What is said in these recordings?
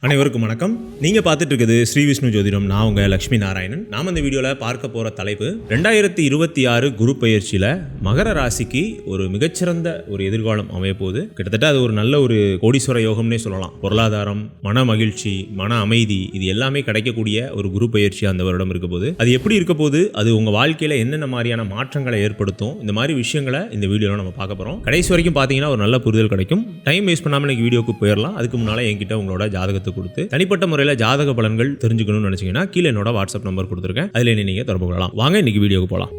அனைவருக்கும் வணக்கம். நீங்க பார்த்துட்டு இருக்குது ஸ்ரீ விஷ்ணு ஜோதிடம். நான் உங்க லட்சுமி நாராயணன். நாம இந்த வீடியோல பார்க்க போற தலைப்பு 2026 குரு பெயர்ச்சியில மகர ராசிக்கு ஒரு மிகச்சிறந்த ஒரு எதிர்காலம் அமைய போகுது. கிட்டத்தட்ட அது ஒரு நல்ல ஒரு கோடீஸ்வர யோகம்னே சொல்லலாம். பொருளாதாரம், மன மகிழ்ச்சி, மன அமைதி, இது எல்லாமே கிடைக்கக்கூடிய ஒரு குரு பெயர்ச்சி அந்த வருடம் இருக்க போது. அது எப்படி இருக்க போது, அது உங்க வாழ்க்கையில என்னென்ன மாதிரியான மாற்றங்களை ஏற்படுத்தும், இந்த மாதிரி விஷயங்களை இந்த வீடியோல நம்ம பார்க்க போறோம். கடைசி வரைக்கும் பாத்தீங்கன்னா ஒரு நல்ல புரிதல் கிடைக்கும். டைம் வேஸ்ட் பண்ணாம இன்னைக்கு வீடியோக்கு போயிடலாம். அதுக்கு முன்னால என்கிட்ட உங்களோட ஜாதகத்தை கொடுத்து தனிப்பட்ட முறையில் ஜாதக பலன்கள் தெரிஞ்சுக்கணும்னு நினைச்சீங்கன்னா கீழே என்னோட வாட்ஸ்அப் நம்பர் கொடுத்துருக்கேன். அதில் நீங்க தொடர்பு கொள்ளலாம். வாங்க இன்னைக்கு வீடியோக்கு போகலாம்.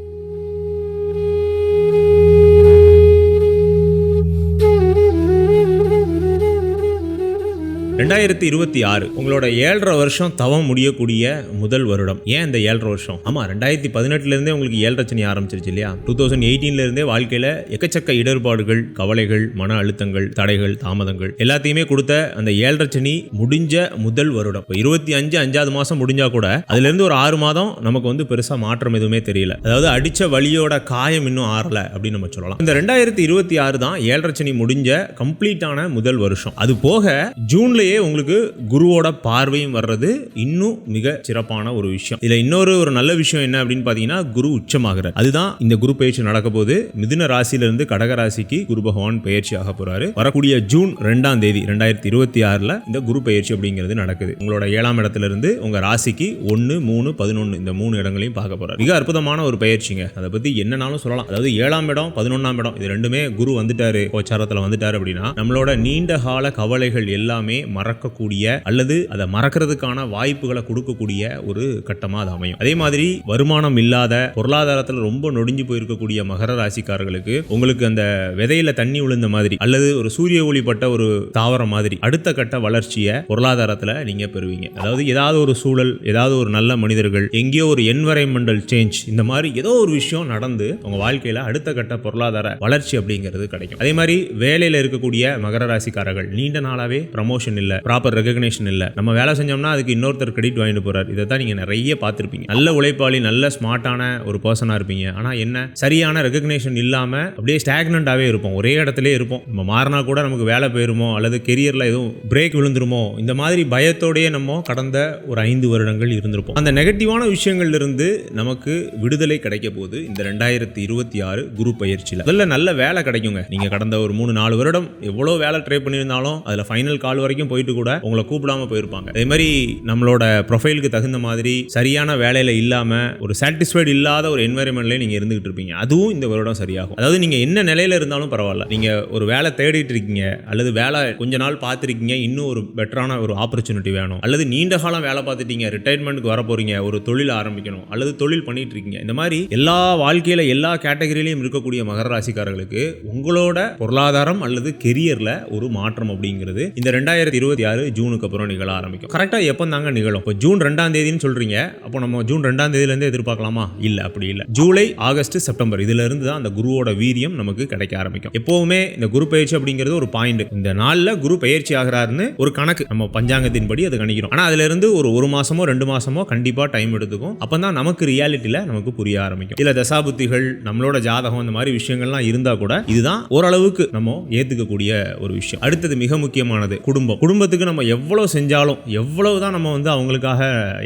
2026 உங்களோட 7.5 வருஷம் தவம் முடியக்கூடிய முதல் வருடம். ஏன் இந்த 7.5 வருஷம்? ஆமா, 2018 இருந்தே உங்களுக்கு 7.5 சனி ஆரம்பிச்சிருச்சு இல்லையா? 2018 இருந்தே வாழ்க்கையில எக்கச்சக்க இடர்பாடுகள், கவலைகள், மன அழுத்தங்கள், தடைகள், தாமதங்கள் எல்லாத்தையுமே கொடுத்த அந்த 7.5 சனி முடிஞ்ச முதல் வருடம். 25 5வது மாசம் முடிஞ்சா கூட அதுல இருந்து ஒரு 6 மாதம் நமக்கு வந்து பெருசா மாற்றம் எதுவுமே தெரியல. அதாவது அடிச்ச வலியோட காயம் இன்னும் ஆறல அப்படின்னு நம்ம சொல்லலாம். இந்த 2026 தான் 7.5 சனி முடிஞ்ச கம்ப்ளீட்டான முதல் வருஷம். அது போக ஜூன்லயே உங்களுக்கு குருவோட பார்வையும் வர்றது இன்னும் மிக சிறப்பான ஒரு விஷயம். இதுல இன்னொரு ஒரு நல்ல விஷயம் என்ன அப்படின்னு பாத்தீங்கன்னா, குரு உச்சமாகிறார். அதுதான் இந்த குரு பயிற்சி நடக்க போது. மிதுன ராசியிலிருந்து கடக ராசிக்கு குரு பகவான் பயிற்சி ஆக போறாரு. வரக்கூடிய ஜூன் 2ஆம் தேதி 2026 இந்த குரு பயிற்சி அப்படிங்கிறது நடக்குது. உங்களோட 7ஆம் இடத்துல இருந்து உங்க ராசிக்கு 1, 3, 11 இந்த 3 இடங்களையும் பார்க்க போறாரு. மிக அற்புதமான ஒரு பயிற்சிங்க. அதை பத்தி என்னன்னாலும் சொல்லலாம். அதாவது 7ஆம் இடம், 11ஆம் இடம் இது ரெண்டுமே குரு வந்துட்டாரு, கோச்சாரத்துல வந்துட்டாரு அப்படின்னா நம்மளோட நீண்ட கால கவலைகள் எல்லாமே மறக்கக்கூடிய அல்லது அதை மறக்கிறதுக்கான வாய்ப்புகளை கொடுக்கக்கூடிய ஒரு கட்டமா அது அமையும். அதே மாதிரி வருமானம் இல்லாத, பொருளாதாரத்தில் ரொம்ப நொடிஞ்சு போயிருக்கக்கூடிய மகர ராசிக்காரர்களுக்கு உங்களுக்கு அந்த விதையில தண்ணி விழுந்த மாதிரி அல்லது ஒரு சூரிய ஒளிப்பட்ட ஒரு தாவரம் மாதிரி அடுத்த கட்ட வளர்ச்சியை பொருளாதாரத்தில் நீங்க பெறுவீங்க. அதாவது ஏதாவது ஒரு சூழல், ஏதாவது ஒரு நல்ல மனிதர்கள், எங்கேயோ ஒரு என்வரன்மெண்டல் சேஞ்ச், இந்த மாதிரி ஏதோ ஒரு விஷயம் நடந்து உங்க வாழ்க்கையில அடுத்த கட்ட பொருளாதார வளர்ச்சி அப்படிங்கிறது கிடைக்கும். அதே மாதிரி வேலையில இருக்கக்கூடிய மகர ராசிக்காரர்கள் நீண்ட நாளாவே ப்ரமோஷன் இல்ல, ப்ராப்பர் ரெகக்னேஷன் இல்ல, நம்ம வேலை செஞ்சோம்னா அதுக்கு இன்னொருத்தர் கிரெடிட் வாங்கிட்டு போறாரு. இதை தான் நீங்க நிறைய பார்த்திருப்பீங்க. நல்ல உழைப்பாளி, நல்ல ஸ்மார்ட்டான ஒரு பர்சனா இருப்பீங்க. ஆனா என்ன, சரியான ரெகக்னேஷன் இல்லாம அப்படியே ஸ்டாக்னண்டாவே இருப்போம், ஒரே இடத்துல இருப்போம். நம்ம மாறினா கூட நமக்கு வேலை போயிருமோ அல்லது கெரியர்ல எதுவும் பிரேக் விழுந்துருமோ, இந்த மாதிரி பயத்தோடயே நம்ம கடந்த ஒரு 5 வருடங்கள் இருந்திருப்போம். அந்த நெகட்டிவான விஷயங்கள்ல இருந்து நமக்கு விடுதலை கிடைக்க போது இந்த 2026 குரு பயிற்சியில. முதல்ல நல்ல வேலை கிடைக்குங்க. நீங்க கடந்த ஒரு 3-4 வருடம் எவ்வளவு வேலை ட்ரை பண்ணியிருந்தாலும் அதுல ஃபைனல் கால் வரைக்கும் போயிட்டு கூட உங்களை கூப்பிடாம போயிருப்பாங்க. அதே மாதிரி நம்மளோட ப்ரொஃபைலுக்கு தகுந்த மாதிரி சரியான வேலையில இல்லாம ஒரு சாட்டிஸ்ஃபைடு இல்லாத ஒரு என்வைரன்மெண்ட்ல நீங்க இருந்துகிட்டு இருப்பீங்க. அதுவும் இந்த வருடம் சரியாகும். அதாவது நீங்க என்ன நிலையில இருந்தாலும் பரவாயில்ல, நீங்க ஒரு வேலை தேடிட்டு இருக்கீங்க அல்லது வேலை கொஞ்ச நாள் பார்த்துருக்கீங்க, இன்னும் ஒரு பெட்டரான ஒரு ஆப்பர்ச்சுனிட்டி வேணும், அல்லது நீண்ட காலம் வேலை பார்த்துட்டீங்க, ரிட்டையர்மெண்ட்டுக்கு வர போறீங்க, ஒரு தொழில் ஆரம்பிக்கணும் அல்லது தொழில் பண்ணிட்டு இருக்கீங்க. இந்த மாதிரி எல்லா வாழ்க்கையில எல்லா கேட்டகரியிலையும் இருக்கக்கூடிய மகர ராசிக்காரர்களுக்கு உங்களோட பொருளாதாரம் அல்லது கெரியர்ல ஒரு மாற்றம் அப்படிங்கிறது இந்த 2026 ஜூனுக்கு அப்புறம் நிகழ ஆரம்பிக்கும். கரெக்டா எப்போ தாங்க நிகழும்? இப்போ ஜூன் 2ஆம் தேதின்னு சொல்றீங்க. அப்போ நம்ம ஜூன் 2ஆம் தேதியில இருந்து எதிர்பார்க்கலாமா? இல்ல, அப்படி இல்ல. ஜூலை, ஆகஸ்ட், செப்டம்பர் இதுல இருந்து தான் அந்த குருவோட வீரியம் நமக்கு கிடைக்க ஆரம்பிக்கும். எப்பவுமே இந்த குரு பயிற்சி அப்படிங்கிறது ஒரு பாயிண்ட். இந்த நாள்ல குரு பயிற்சி ஆகிறாருன்னு ஒரு கணக்கு நம்ம பஞ்சாங்கத்தின்படி அது கணிக்கிறோம். ஆனா அதுல இருந்து ஒரு மாசமோ 2 மாசமோ கண்டிப்பா டைம் எடுத்துக்கும். அப்பதான் நமக்கு ரியாலிட்டியில நமக்கு புரிய ஆரம்பிக்கும். இல்ல தசாபுத்திகள், நம்மளோட ஜாதகம், இந்த மாதிரி விஷயங்கள்லாம் இருந்தா கூட இதுதான் ஓரளவுக்கு நம்ம ஏத்துக்கக்கூடிய ஒரு விஷயம். அடுத்தது மிக முக்கியமானது குடும்பம். குடும்பத்துக்கு நம்ம எவ்வளவு செஞ்சாலும், எவ்வளவுதான் நம்ம வந்து அவங்களுக்காக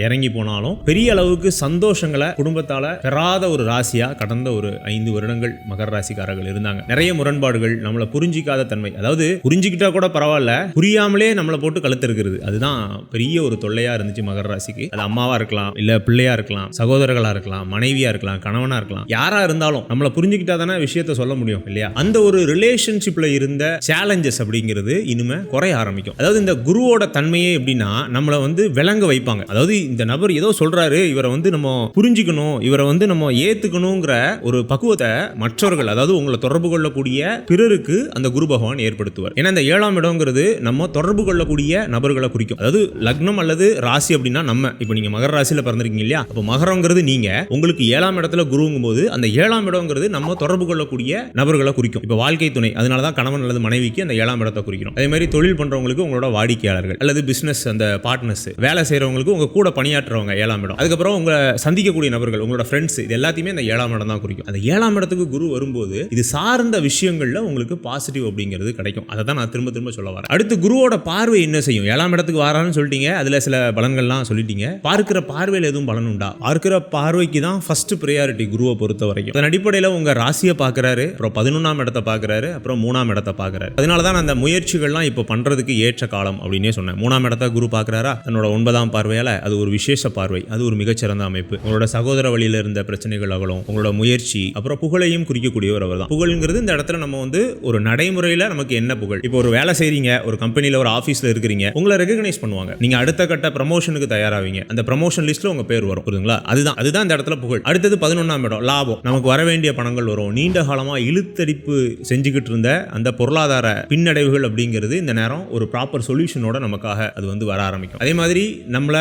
இறங்கி போனாலும் பெரிய அளவுக்கு சந்தோஷங்களை குடும்பத்தால பெறாத ஒரு ராசியா கடந்த ஒரு 5 வருடங்கள் மகர ராசிக்காரர்கள் இருந்தாங்க. நிறைய முரண்பாடுகள், நம்மளை புரிஞ்சிக்காத தன்மை, அதாவது புரிஞ்சுக்கிட்டா கூட பரவாயில்ல, புரியாமலே நம்மளை போட்டு கழுத்து இருக்கிறது, அதுதான் பெரிய ஒரு தொல்லையா இருந்துச்சு மகர ராசிக்கு. அது அம்மாவா இருக்கலாம், இல்ல பிள்ளையா இருக்கலாம், சகோதரர்களா இருக்கலாம், மனைவியா இருக்கலாம், கணவனா இருக்கலாம், யாரா இருந்தாலும் நம்மளை புரிஞ்சுக்கிட்டா தானே விஷயத்த சொல்ல முடியும் இல்லையா? அந்த ஒரு ரிலேஷன்ஷிப்ல இருந்த சேலஞ்சஸ் அப்படிங்கிறது இனிமே குறைய ஆரம்பிக்கும். அதாவது இந்த குருவோட தன்மையே எப்படின்னா நம்மளை வந்து விளங்க வைப்பாங்க. அதாவது இந்த நபர் ஏதோ சொல்றாரு, இவரை வந்து நம்ம புரிஞ்சுக்கணும், இவரை வந்து நம்ம ஏத்துக்கணுங்கிற ஒரு பக்குவத்தை மற்றவர்கள், அதாவது உங்களை தொடர்பு கொள்ளக்கூடிய பிறருக்கு அந்த குரு பகவான் ஏற்படுத்துவார். ஏன்னா இந்த 7ஆம் இடம்ங்கிறது நம்ம தொடர்பு கொள்ளக்கூடிய நபர்களை குறிக்கும். அதாவது லக்னம் அல்லது ராசி அப்படின்னா நம்ம இப்போ நீங்க மகர ராசியில பிறந்திருக்கீங்க இல்லையா? அப்போ மகரங்கிறது நீங்க, உங்களுக்கு 7ஆம் இடத்துல குருங்கும் போது அந்த 7ஆம் இடம்ங்கிறது நம்ம தொடர்பு கொள்ளக்கூடிய நபர்களை குறிக்கும். இப்போ வாழ்க்கை துணை, அதனாலதான் கணவன் அல்லது மனைவிக்கு அந்த 7ஆம் இடத்தை குறிக்கிறோம். அதே மாதிரி தொழில் பண்றவங்களுக்கு உங்களோட உங்களோட வாடிக்கையாளர்கள் அல்லது பிசினஸ் அந்த பார்ட்னர்ஸ், வேலை செய்யறவங்களுக்கு உங்க கூட பணியாற்றுறவங்க 7ஆம் இடம். அதுக்கப்புறம் உங்க சந்திக்கக்கூடிய நபர்கள், உங்களோட ஃப்ரெண்ட்ஸ், இது எல்லாத்தையுமே இந்த 7ஆம் இடம் தான் குறிக்கும். அந்த 7ஆம் இடத்துக்கு குரு வரும்போது இது சார்ந்த விஷயங்கள்ல உங்களுக்கு பாசிட்டிவ் அப்படிங்கிறது கிடைக்கும். அதை தான் நான் திரும்ப திரும்ப சொல்ல வரேன். அடுத்து குருவோட பார்வை என்ன செய்யும்? 7ஆம் இடத்துக்கு வரான்னு சொல்லிட்டீங்க, அதுல சில பலன்கள்லாம் சொல்லிட்டீங்க. பார்க்கிற பார்வையில் எதுவும் பலன் உண்டா? பார்க்கிற பார்வைக்கு தான் ஃபர்ஸ்ட் பிரையாரிட்டி குருவை பொறுத்த வரைக்கும். அதன் அடிப்படையில் உங்க ராசியை பார்க்கறாரு, அப்புறம் 11ஆம் இடத்தை பார்க்கறாரு, அப்புறம் 3ஆம் இடத்தை பார்க்கறாரு. அதனால தான் அந்த முயற்சிகள்லாம் இப்போ பண்றதுக்கு ஏற்ற காலம் அப்படின்னே சொன்னேன். 3ஆம் இடத்தை குரு பார்க்கறாரா, தன்னோட 9ஆம் பார்வையால அது ஒரு விசேஷ பார்வை, அது ஒரு மிகச்சிறந்த அமைப்பு. உங்களோட சகோதர வழியில இருந்த பிரச்சனைகள் அகலும், உங்களோட முயற்சி, அப்புறம் புகழையும் குறிக்கக்கூடியவர் அவர் தான். புகழ்ங்கிறது இந்த இடத்துல நம்ம ஒரு நடைமுறையில நமக்கு என்ன புகழ்? இப்போ ஒரு வேலை செய்றீங்க, ஒரு கம்பெனில ஒரு ஆபீஸ்ல இருக்கிறீங்க, உங்களை ரெகக்னைஸ் பண்ணுவாங்க, நீங்க அடுத்த கட்ட ப்ரமோஷனுக்கு தயாராவீங்க, அந்த ப்ரமோஷன் லிஸ்ட்ல உங்க பேர் வரும், புரியுதுங்களா? அதுதான் இந்த இடத்துல புகழ். அடுத்தது 11ஆம் இடம் லாபம், நமக்கு வர வேண்டிய பணங்கள் வரும். நீண்ட காலமா இழுத்தடிப்பு செஞ்சுக்கிட்டு இருந்த அந்த பொருளாதார பின்னடைவுகள் அப்படிங்கிறது இந்த நேரம் ஒரு ப்ராப்பர் சொல்யூஷனோட நமக்காக அது வர ஆரம்பிக்கும். அதே மாதிரி நம்மள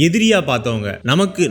எதிரியா பார்த்தவங்க,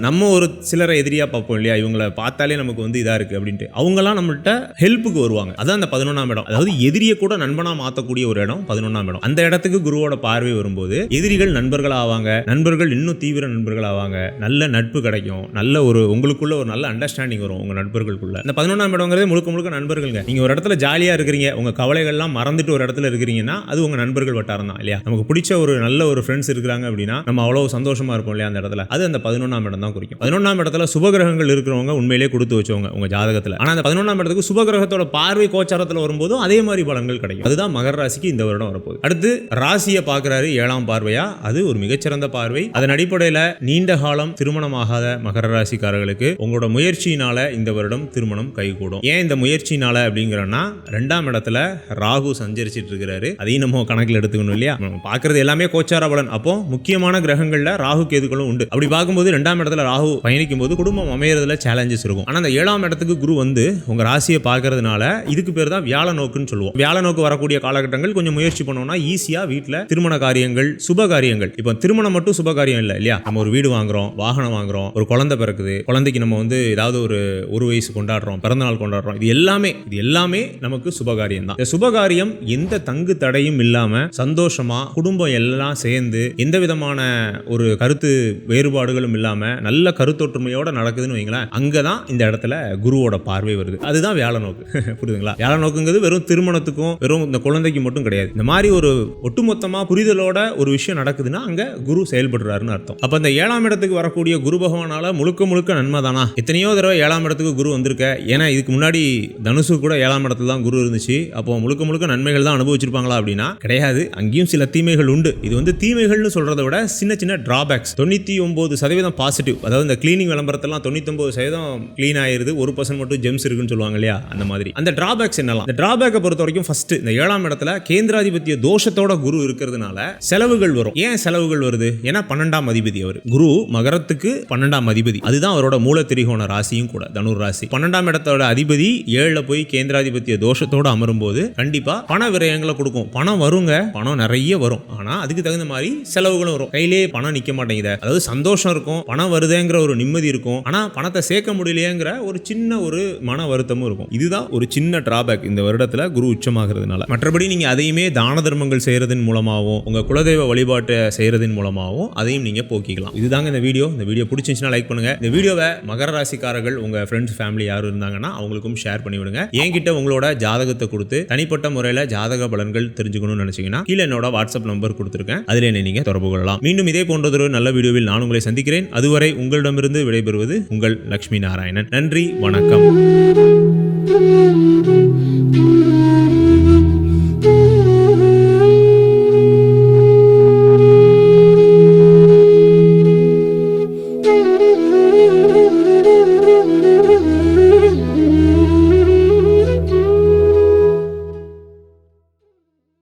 நம்ம ஒரு சிலரை எதிரியா பார்ப்போம் இல்லையா, இவங்களை பார்த்தாலே நமக்கு இதா இருக்கு அப்படின்ட்டு, அவங்கலாம் நம்மள்ட்ட ஹெல்ப்புக்கு வருவாங்க. அதான் அந்த 11ஆம் இடம். அதாவது எதிரியை கூட நண்பனா மாற்றக்கூடிய ஒரு இடம் 11ஆம் இடம். அந்த இடத்துக்கு குருவோட பார்வை வரும்போது எதிரிகள் நண்பர்கள் ஆவாங்க, நண்பர்கள் இன்னும் தீவிர நண்பர்கள் ஆவாங்க, நல்ல நட்பு கிடைக்கும், நல்ல உங்களுக்குள்ள ஒரு நல்ல அண்டர்ஸ்டாண்டிங் வரும் உங்க நண்பர்களுக்குள்ள. இந்த 11ஆம் இடம்ங்கிறது முழுக்க நண்பர்களுங்க. நீங்க ஒரு இடத்துல ஜாலியா இருக்கிறீங்க, உங்க கவலைகள்லாம் மறந்துட்டு ஒரு இடத்துல இருக்கிறீங்கன்னா அது உங்க நண்பர்கள் வட்டாரம் தான் இல்லையா? நமக்கு பிடிச்ச ஒரு நல்ல ஒரு ஃப்ரெண்ட்ஸ் இருக்காங்க அப்படின்னா நம்ம அவ்வளவு சந்தோஷமா இருப்போம் இல்லையா அந்த இடத்துல. அது அந்த 11ஆம் இடம் தான் குறிக்கும். 11ஆம் இடத்துல சுபகிரகங்கள் இருக்கிறவங்க உண்மையிலேயே கொடுத்து வச்சவங்க உங்க ஜாதகத்துல. ஆனா அந்த 11ஆம் இடத்துக்கு சுபகிரகத்தோட பார்வை கோச்சாரத்துல வரும்போதும் அதே மாதிரி பலன்கள் கிடைக்கும். அதுதான் மகர ராசிக்கு இந்த வருடம் வரப்போகுது. அடுத்து ராசியை பார்க்கிறாரு 7ஆம் பார்வையா, அது ஒரு மிகச்சிறந்த பார்வை. அதன் அடிப்படையில் நீண்ட காலம் திருமணமாகாத மகர ராசிக்காரர்களுக்கு உங்களோட முயற்சியினால இந்த வருடம் திருமணம் கைகூடும். ஏன் இந்த முயற்சியினால அப்படிங்கிறன்னா 2ஆம் இடத்துல ராகு சஞ்சரிச்சிட்டு இருக்கிறாரு, அதையும் நம்ம கணக்கில் எடுத்துக்கணும் இல்லையா? நம்ம பார்க்கறது எல்லாமே கோச்சார பலன். அப்போ முக்கியமான கிரகங்கள்ல ராகு கேதுகளும் உண்டு. அப்படி பார்க்கும்போது 2ஆம் இடத்துல ராகு பயணிக்கும் போது குடும்பம் அமையறதுல சேலஞ்சஸ் இருக்கும். ஆனா அந்த 7ஆம் இடத்துக்கு குரு உங்க ராசியை பார்க்கறதுனால இதுக்கு பேர் தான் வியாழ நோக்குன்னு சொல்லுவோம். வியாழ நோக்கு வரக்கூடிய காலகட்டங்கள் கொஞ்சம் முயற்சி பண்ணோம்னா ஈஸியா வீட்டுல திருமண காரியங்கள், சுப காரியங்கள். இப்போ திருமணம் மட்டும் சுப காரியம் இல்ல இல்லையா? நம்ம ஒரு வீடு வாங்குறோம், வாகனம் வாங்குறோம், ஒரு குழந்தை பிறக்குது, குழந்தைக்கு நம்ம ஏதாவது ஒரு வயசு கொண்டாடுறோம், பிறந்தநாள் கொண்டாடுறோம், இது எல்லாமே நமக்கு சுபகாரியம் தான். இந்த சுபகாரியம் எந்த தங்கு தடையும் இல்லாம சந்தோஷமா குடும்பம் எல்லாம் சேர்ந்து எந்த விதமான ஒரு கருத்து வேறுபாடுகளும் இல்லாம நல்ல கருத்தொற்றுமையோட நடக்குதுன்னு வைங்களேன். அங்கதான் இந்த இடத்துல குருவோட பார்வை வருது. அதுதான் வியாழ நோக்கு. புரியுதுங்களா? வியாழ நோக்குங்கிறது வெறும் திருமணத்துக்கும் வெறும் இந்த குழந்தைக்கு மட்டும் கிடையாது. இந்த மாதிரி ஒரு ஒட்டுமொத்தமா புரிதலோட ஒரு விஷயம் நடக்குதுன்னா அங்க குரு செயல்படுறாருன்னு அர்த்தம். அப்ப இந்த 7ஆம் இடத்துக்கு வரக்கூடிய குரு பகவானால முழுக்க நன்மை தானா? எத்தனையோ தடவை 7ஆம் இடத்துக்கு குரு வந்திருக்க. ஏன்னா இதுக்கு முன்னாடி தனுசு கூட 7ஆம் இடத்துல தான் குரு இருந்துச்சு. அப்போ முழுக்க நன்மைகள் தான் அனுபவிச்சிருப்பாங்களா அப்படின்னா கிடையாது. அங்கேயும் சில தீமைகள் உண்டு. இது தீமைகள்னு சொல்றதை விட சின்ன டிராபேக்ஸ். 99% பாசிட்டிவ். அதாவது இந்த கிளீனிங் விளம்பரத்தெல்லாம் 99% கிளீன் ஆயிருது, 1% மட்டும் ஜெம்ஸ் இருக்குன்னு சொல்லுவாங்க இல்லையா? அந்த மாதிரி அந்த டிராபேக்ஸ் என்னலாம்? இந்த டிராபேக்கை பொறுத்த வரைக்கும் ஃபர்ஸ்ட் இந்த 7ஆம் இடத்துல கேந்திராதிபத்திய தோஷத்தோட குரு இருக்கிறதுனால செலவுகள் வரும். ஏன் செலவுகள் வருது? ஏன்னா 12ஆம் அதிபதி அவர். குரு மகரத்துக்கு 12ஆம் அதிபதி. அதுதான் அவரோட மூல திரிகோண ராசியும் கூட, தனுர் ராசி. 12ஆம் இடத்தோட அதிபதி 7ல போய் கேந்திராதிபத்திய தோஷத்தோட அமரும் போது கண்டிப்பா பண விரயங்களை கொடுக்கும். பணம் வருங்க, பணம் நிறைய வரும். ஆனா அதுக்கு தகுந்த மாதிரி செலவுகளும் வரும். கையிலேயே பணம் நிக்க மாட்டேங்குது. அதாவது சந்தோஷம் இருக்கும், பணம் வருதுங்கிற ஒரு நிம்மதி இருக்கும், ஆனா பணத்தை சேர்க்க முடியலையேங்கிற ஒரு சின்ன ஒரு மன வருத்தமும் இருக்கும். இதுதான் ஒரு சின்ன டிராபேக் இந்த வருடத்துல குரு உச்சமாகிறதுனால. மற்றபடி நீங்க அதையுமே தான தர்மங்கள் செய்யறதன் மூலமாகவும் உங்க குலதெய்வ வழிபாட்டை செய்யறதன் மூலமாகவும் அதையும் நீங்க போக்கிக்கலாம். இதுதாங்க இந்த வீடியோ. இந்த வீடியோ பிடிச்சிருந்துச்சுன்னா லைக் பண்ணுங்க. இந்த வீடியோவை மகர ராசிக்காரர்கள் உங்க ஃப்ரெண்ட்ஸ் ஃபேமிலி யாரும் இருந்தாங்கன்னா அவங்களுக்கும் ஷேர் பண்ணி விடுங்க. என்கிட்ட உங்களோட ஜாதகத்தை கொடுத்து தனிப்பட்ட முறையில் ஜாதக பலன்கள் தெரிஞ்சுக்கணும்னு நினைச்சீங்கன்னா கீழே என்னோட வாட்ஸ்அப் நம்பர் கொடுத்துருக்கேன், அதில் என்ன நீங்க தொடர்பு கொள்ளலாம். மீண்டும் இதே போன்றதொரு நல்ல வீடியோவில் நான் உங்களை சந்திக்கிறேன். அதுவரை உங்களிடமிருந்து விடைபெறுவது உங்கள் லட்சுமி நாராயணன். நன்றி, வணக்கம்.